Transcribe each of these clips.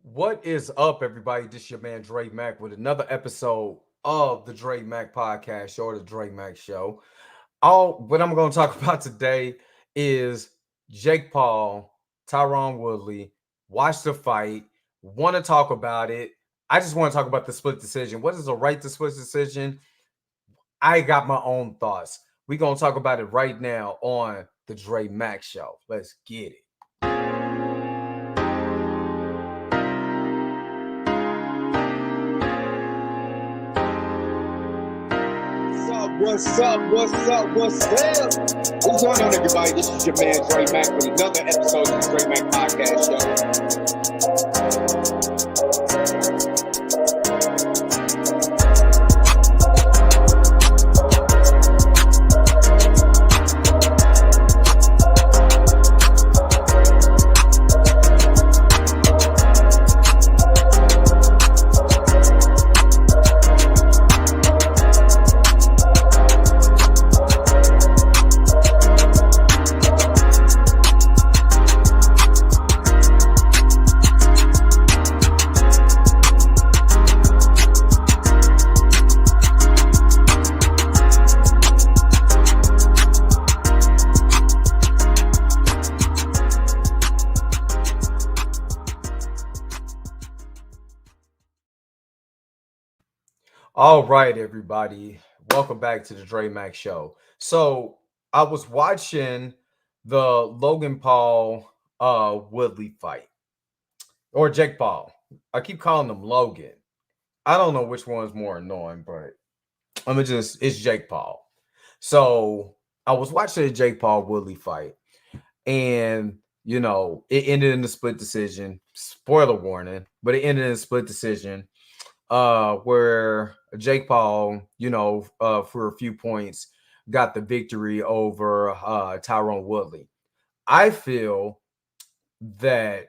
What is up, everybody? This is your man Dre Mack with another episode of the Dre Mack Podcast Show, or the Dre Mack Show. All what I'm going to talk about today is Jake Paul, Tyron Woodley. Watch the fight. Want to talk about it? I just want to talk about the split decision. What is a right to split decision? I got my own thoughts. We're going to talk about it right now on the Dre Mack Show. Let's get it. What's up? What's going on, everybody? This is your man Dre Mack with another episode of the Dre Mack Podcast All right, everybody. Welcome back to the Dre Mack Show. So I was watching the Logan Paul Woodley fight. Or Jake Paul. I keep calling him Logan. I don't know which one's more annoying, but it's Jake Paul. So I was watching the Jake Paul Woodley fight, and it ended in the split decision. Spoiler warning, but it ended in a split decision. Where Jake Paul, for a few points, got the victory over Tyron Woodley. I feel that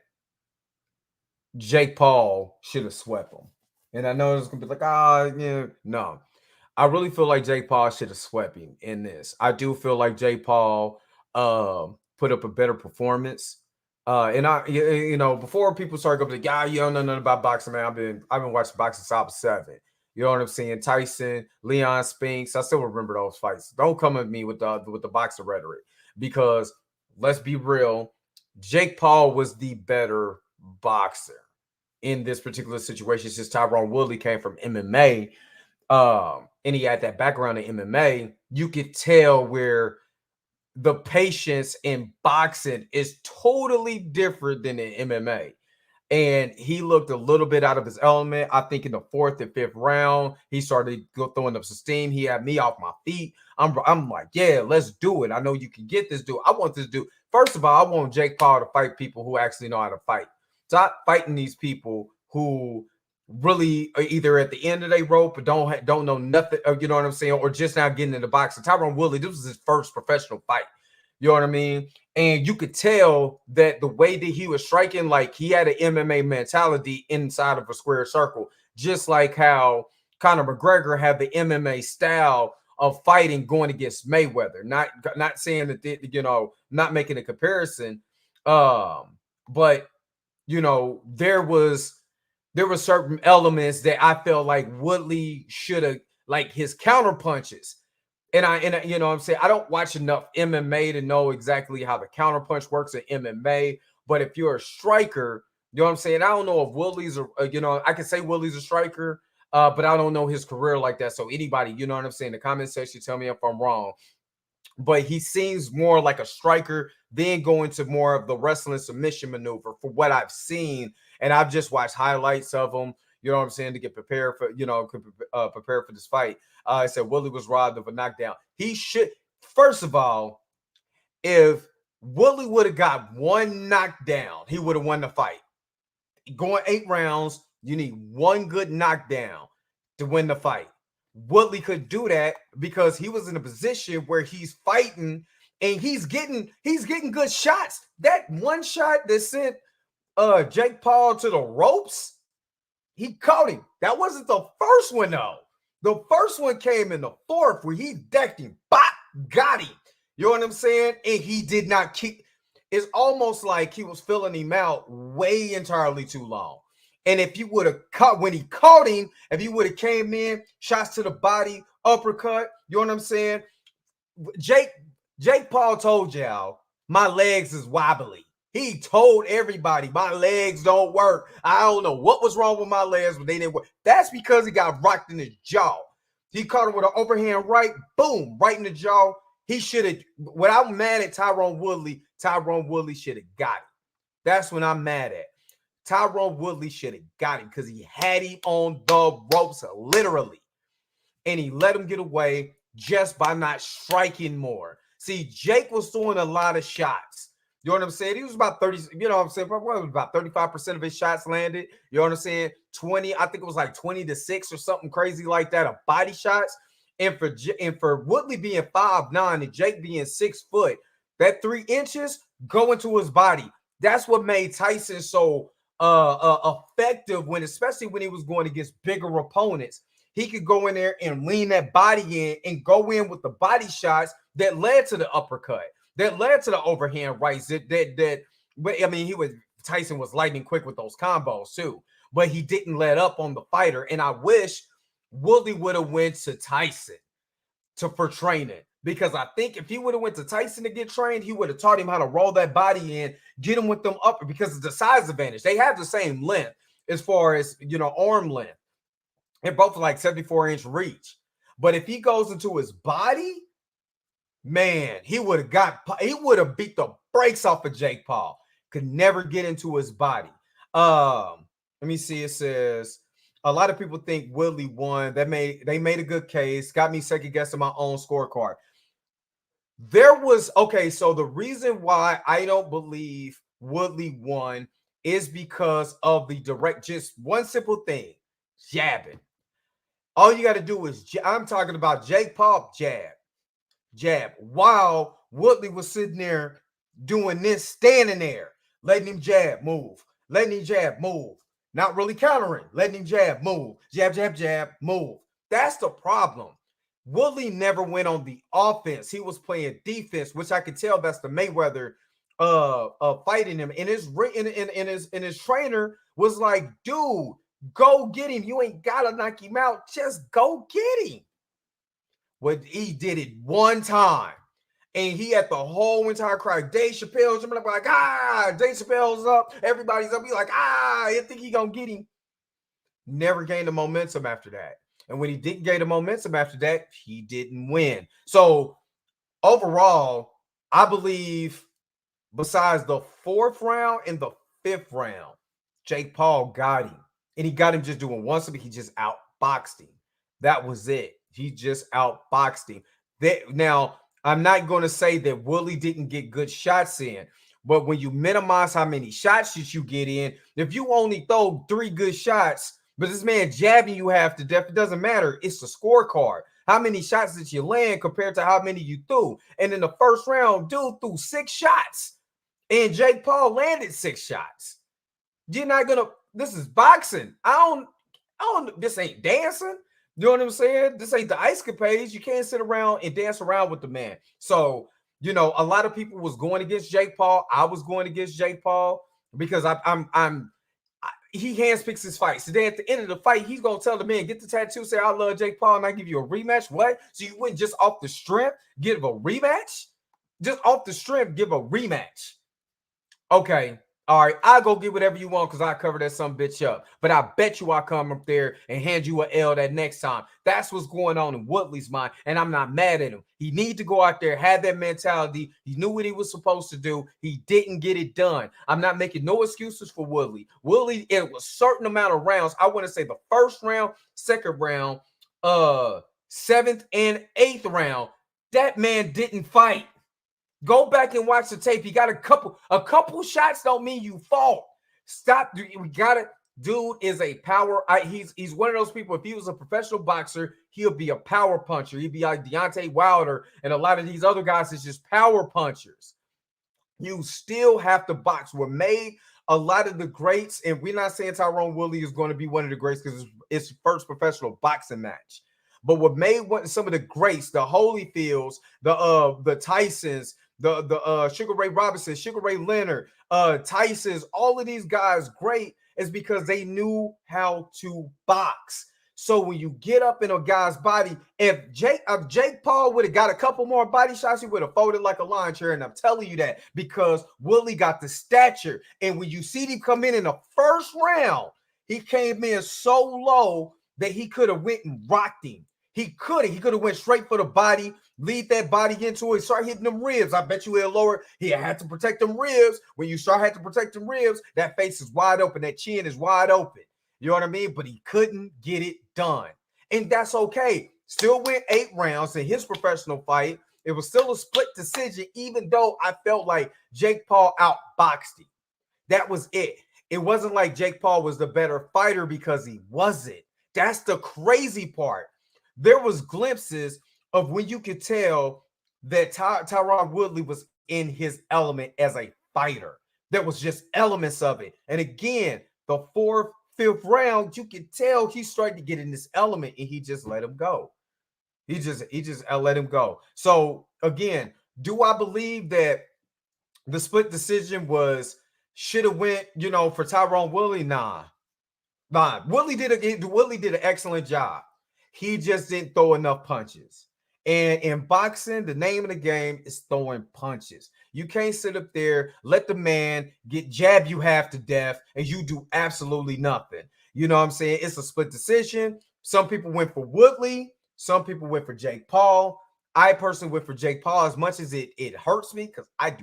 Jake Paul should have swept him. And I know it's gonna be like, no. I really feel like Jake Paul should have swept him in this. I do feel like Jake Paul put up a better performance. And before people start going, you don't know nothing about boxing, man. I've been watching boxing since I was 7. You know what I'm saying? Tyson, Leon Spinks. I still remember those fights. Don't come at me with the boxer rhetoric, because let's be real, Jake Paul was the better boxer in this particular situation, since Tyron Woodley came from MMA, and he had that background in MMA. You could tell where the patience in boxing is totally different than in MMA. And he looked a little bit out of his element. I think in the 4th and 5th round, he started throwing up some steam. He had me off my feet. I'm like, yeah, let's do it. I know you can get this dude. I want this dude. First of all, I want Jake Paul to fight people who actually know how to fight. Stop fighting these people who really are either at the end of their rope or don't know nothing, or, you know what I'm saying, or just now getting into boxing. Tyron Woodley, this was his first professional fight. You know what I mean? And you could tell that the way that he was striking, like he had an MMA mentality inside of a square circle, just like how Conor McGregor had the MMA style of fighting going against Mayweather. Not saying that, not making a comparison, but there were certain elements that I felt like Woodley should have, like his counter punches. And you know what I'm saying, I don't watch enough MMA to know exactly how the counter punch works in MMA. But if you're a striker, you know what I'm saying, I don't know if Woodley's I can say Woodley's a striker, but I don't know his career like that. So anybody, you know what I'm saying, the comment section, tell me if I'm wrong. But he seems more like a striker, then going to more of the wrestling submission maneuver for what I've seen. And I've just watched highlights of him, you know what I'm saying, to get prepared for, prepare for this fight. I said Woodley was robbed of a knockdown. He should, first of all, if Woodley would have got one knockdown, he would have won the fight. Going 8 rounds, you need one good knockdown to win the fight. Woodley could do that because he was in a position where he's fighting and he's getting good shots. That one shot that sent Jake Paul to the ropes, he caught him. That wasn't the first one, though. The first one came in the 4th where he decked him. Bop, got him. You know what I'm saying? And he did not keep. It's almost like he was filling him out way entirely too long. And if you would have caught when he caught him, if he would have came in, shots to the body, uppercut, you know what I'm saying? Jake Paul told y'all my legs is wobbly. He told everybody my legs don't work. I don't know what was wrong with my legs, but they didn't work. That's because he got rocked in his jaw. He caught him with an overhand right, boom, right in the jaw. He should have. When I'm mad at Tyron Woodley should have got it. That's when I'm mad at. Tyron Woodley should have got him because he had him on the ropes, literally. And he let him get away just by not striking more. See, Jake was throwing a lot of shots. You know what I'm saying? He was about 30, you know what I'm saying? Probably about 35% of his shots landed. You know what I'm saying? 20, I think it was like 20-6 or something crazy like that of body shots. And for Woodley being 5'9" and Jake being 6 foot, that 3 inches go into his body. That's what made Tyson so effective especially when he was going against bigger opponents. He could go in there and lean that body in and go in with the body shots that led to the uppercut, that led to the overhand rights. But I mean, Tyson was lightning quick with those combos too, but he didn't let up on the fighter. And I wish Woodley would have went to Tyson for training, because I think if he would have went to Tyson to get trained, he would have taught him how to roll that body in, get him with them upper, because it's the size advantage. They have the same length as far as, arm length. They're both like 74-inch reach. But if he goes into his body, man, he would have beat the brakes off of Jake Paul. Could never get into his body. Let me see. It says a lot of people think Woodley won. They made a good case. Got me second guessing my own scorecard. So the reason why I don't believe Woodley won is because of the just one simple thing: jabbing. All you got to do is, I'm talking about Jake Paul, jab, while Woodley was sitting there doing this, standing there, letting him jab, move, not really countering, letting him jab, move, jab, move. That's the problem. Woodley never went on the offense. He was playing defense, which I could tell that's the Mayweather fighting him. And his trainer was like, dude, go get him. You ain't gotta knock him out. Just go get him. Well, he did it one time, and he had the whole entire crowd. Dave Chappelle's like, Dave Chappelle's up. Everybody's up. He's like, you think he gonna get him? Never gained the momentum after that. And when he didn't gain the momentum after that, he didn't win. So overall, I believe besides the 4th round and the 5th round, Jake Paul got him. And he got him just doing one something. He just outboxed him. That was it. He just outboxed him. Now, I'm not going to say that Woodley didn't get good shots in, but when you minimize how many shots you get in, if you only throw 3 good shots, but this man jabbing you half to death, it doesn't matter. It's the scorecard. How many shots did you land compared to how many you threw? And in the first round, dude threw 6 shots, and Jake Paul landed 6 shots. You're not going to, this is boxing. I don't, this ain't dancing. You know what I'm saying? This ain't the ice capades. You can't sit around and dance around with the man. So, a lot of people was going against Jake Paul. I was going against Jake Paul because he handpicks his fights. So then at the end of the fight, he's going to tell the man, get the tattoo, say, I love Jake Paul, and I give you a rematch. What? So you wouldn't just off the strength give a rematch? Just off the strength, give a rematch. Okay. All right, I'll go get whatever you want because I cover that some bitch up. But I bet you I'll come up there and hand you an L that next time. That's what's going on in Woodley's mind, and I'm not mad at him. He need to go out there, have that mentality. He knew what he was supposed to do. He didn't get it done. I'm not making no excuses for Woodley. Woodley, it was a certain amount of rounds. I want to say the 1st round, 2nd round, 7th and 8th round, that man didn't fight. Go back and watch the tape. He got a couple shots don't mean you fought. Stop. We got it. Dude is a power. He's one of those people. If he was a professional boxer, he'll be a power puncher. He'd be like Deontay Wilder and a lot of these other guys is just power punchers. You still have to box. What made a lot of the greats, and we're not saying Tyron Woodley is going to be one of the greats because it's his first professional boxing match. But what made some of the greats, the Holyfields, the Tysons, the Sugar Ray Robinson, Sugar Ray Leonard, Tyson's, all of these guys great is because they knew how to box. So when you get up in a guy's body, if Jake Paul would have got a couple more body shots, he would have folded like a lawn chair. And I'm telling you that because Woodley got the stature. And when you see him come in the first round, he came in so low that he could have went and rocked him. He could have went straight for the body, lead that body into it, start hitting them ribs. I bet you he'll lower. He had to protect them ribs. When you start having to protect them ribs, that face is wide open. That chin is wide open. You know what I mean? But he couldn't get it done. And that's okay. Still went 8 rounds in his professional fight. It was still a split decision, even though I felt like Jake Paul outboxed him. That was it. It wasn't like Jake Paul was the better fighter because he wasn't. That's the crazy part. There was glimpses of when you could tell that Tyron Woodley was in his element as a fighter. There was just elements of it. And again, the 4th, 5th round, you could tell he started to get in this element and he just let him go. He just let him go. So again, do I believe that the split decision should have went, for Tyron Woodley? Nah. Woodley did an excellent job. He just didn't throw enough punches. And in boxing, the name of the game is throwing punches. You can't sit up there, let the man jab you half to death, and you do absolutely nothing. You know what I'm saying? It's a split decision. Some people went for Woodley. Some people went for Jake Paul. I personally went for Jake Paul as much as it hurts me because I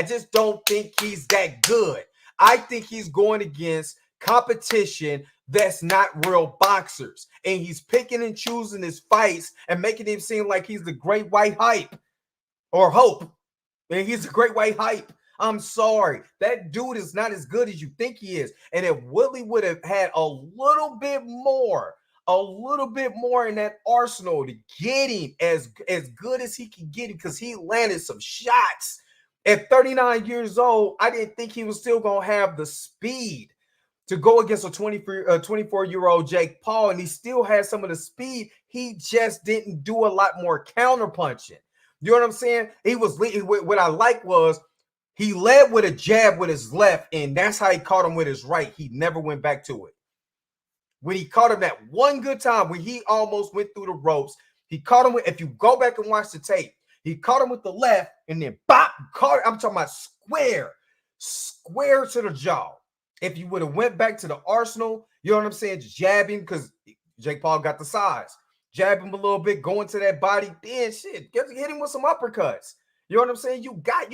just don't think he's that good. I think he's going against competition that's not real boxers, and he's picking and choosing his fights and making him seem like he's the great white hype or hope. And he's the great white hype. I'm sorry, that dude is not as good as you think he is. And if Woodley would have had a little bit more in that arsenal to get him as good as he could get him, because he landed some shots at 39 years old. I didn't think he was still gonna have the speed to go against a 24-year-old Jake Paul, and he still has some of the speed. He just didn't do a lot more counter punching. You know what I'm saying? What I like was he led with a jab with his left, and that's how he caught him with his right. He never went back to it. When he caught him that one good time, when he almost went through the ropes, he caught him with, if you go back and watch the tape, he caught him with the left, and then bop, I'm talking about square to the jaw. If you would have went back to the arsenal, you know what I'm saying, just jab him, because Jake Paul got the size. Jab him a little bit, go into that body, then shit, hit him with some uppercuts. You know what I'm saying? You got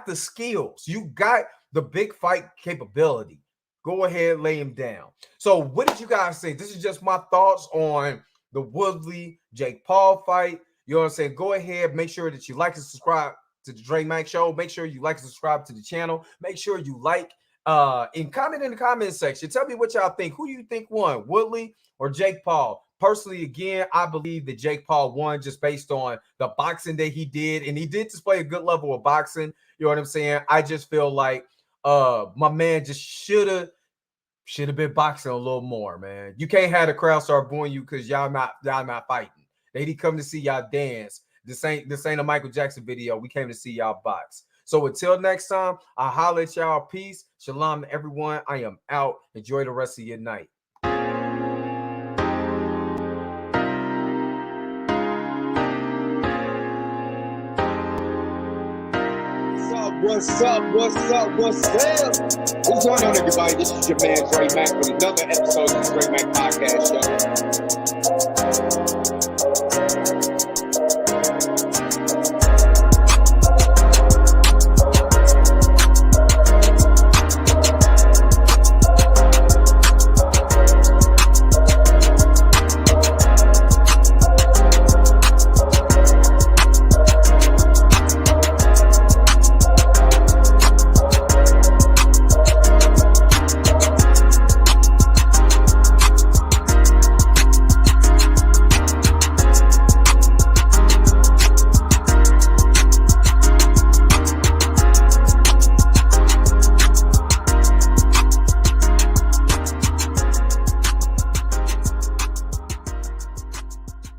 the skills. You got the big fight capability. Go ahead, lay him down. So what did you guys think? This is just my thoughts on the Woodley Jake Paul fight. You know what I'm saying? Go ahead, make sure that you like and subscribe to the Dre Mack Show. Make sure you like and subscribe to the channel. Make sure you like and comment in the comment section. Tell me what y'all think. Who you think won, Woodley or Jake Paul? Personally, again, I believe that Jake Paul won just based on the boxing that he did, and he did display a good level of boxing. You know what I'm saying? I just feel like my man just should have been boxing a little more, man. You can't have the crowd start booing you because y'all not fighting. They didn't come to see y'all dance. This ain't a Michael Jackson video. We came to see y'all box. So until next time, I'll holler at y'all. Peace. Shalom to everyone. I am out. Enjoy the rest of your night. What's up? What's going on, everybody? This is your man, Dre Mack, with another episode of the Dre Mack Podcast Show.